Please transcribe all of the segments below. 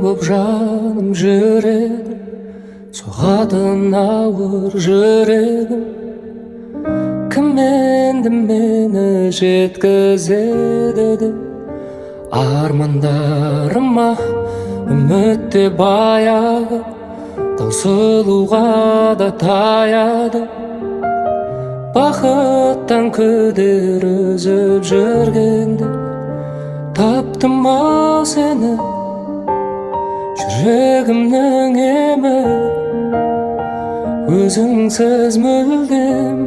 боп жаным жүрегім, соғатын ауыр жүрегім. Кім енді мені жеткізеді деп армандарыма үмітте баяғы, таусылуға да таяды. Бақыттан күдер үзіп жүргенде таптым-ау сені, жүрегімнің емі. Өзіңсіз мүлдем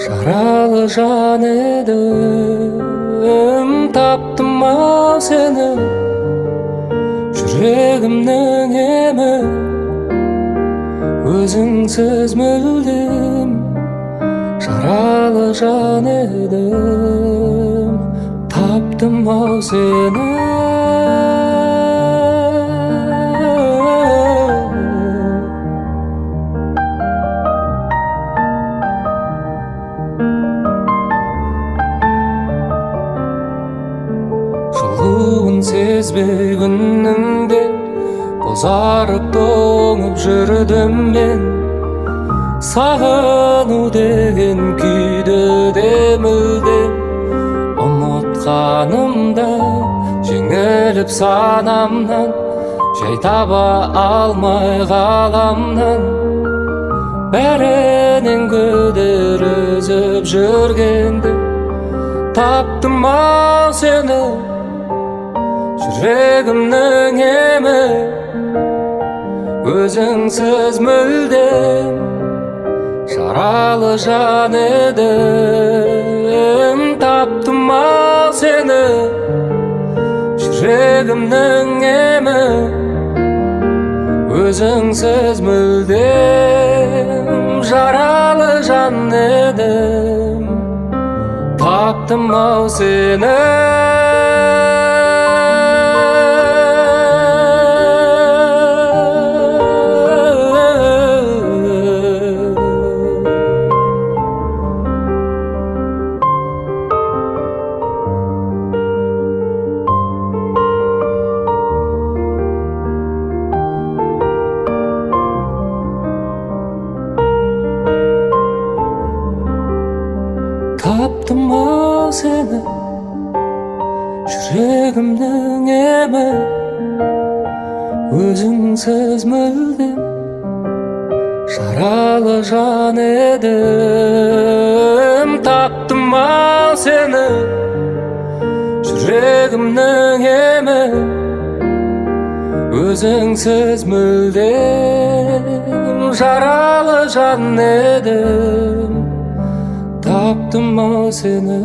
жаралы жан едім. Таптым-ау сені, жүрегімнің емі. Өзіңсіз мүлдем жаралы жан едім. Таптым-ау сені. Жылуын сезбей күннің де бозарып тоңып жүрдім мен. Сағыну деген күйді де мүлдем ұмытқанымда, жеңіліп санамнан, жай таба алмай ғаламнан. Бәрінен күдер үзіп жүргенде таптым-ау сені, жүрегімнің емі. Өзіңсіз мүлдем жаралы жан едім. Таптым-ау сені, жүрегімнің емі. Өзіңсіз мүлдем жаралы жан едім. Таптым-ау сені. Таптым-ау сені, жүрегімнің емі. Өзіңсіз мүлдем жаралы жан едім. Таптым-ау сені, жүрегімнің емі. Өзіңсіз мүлдем жаралы жан едім. Таптым-ау сені.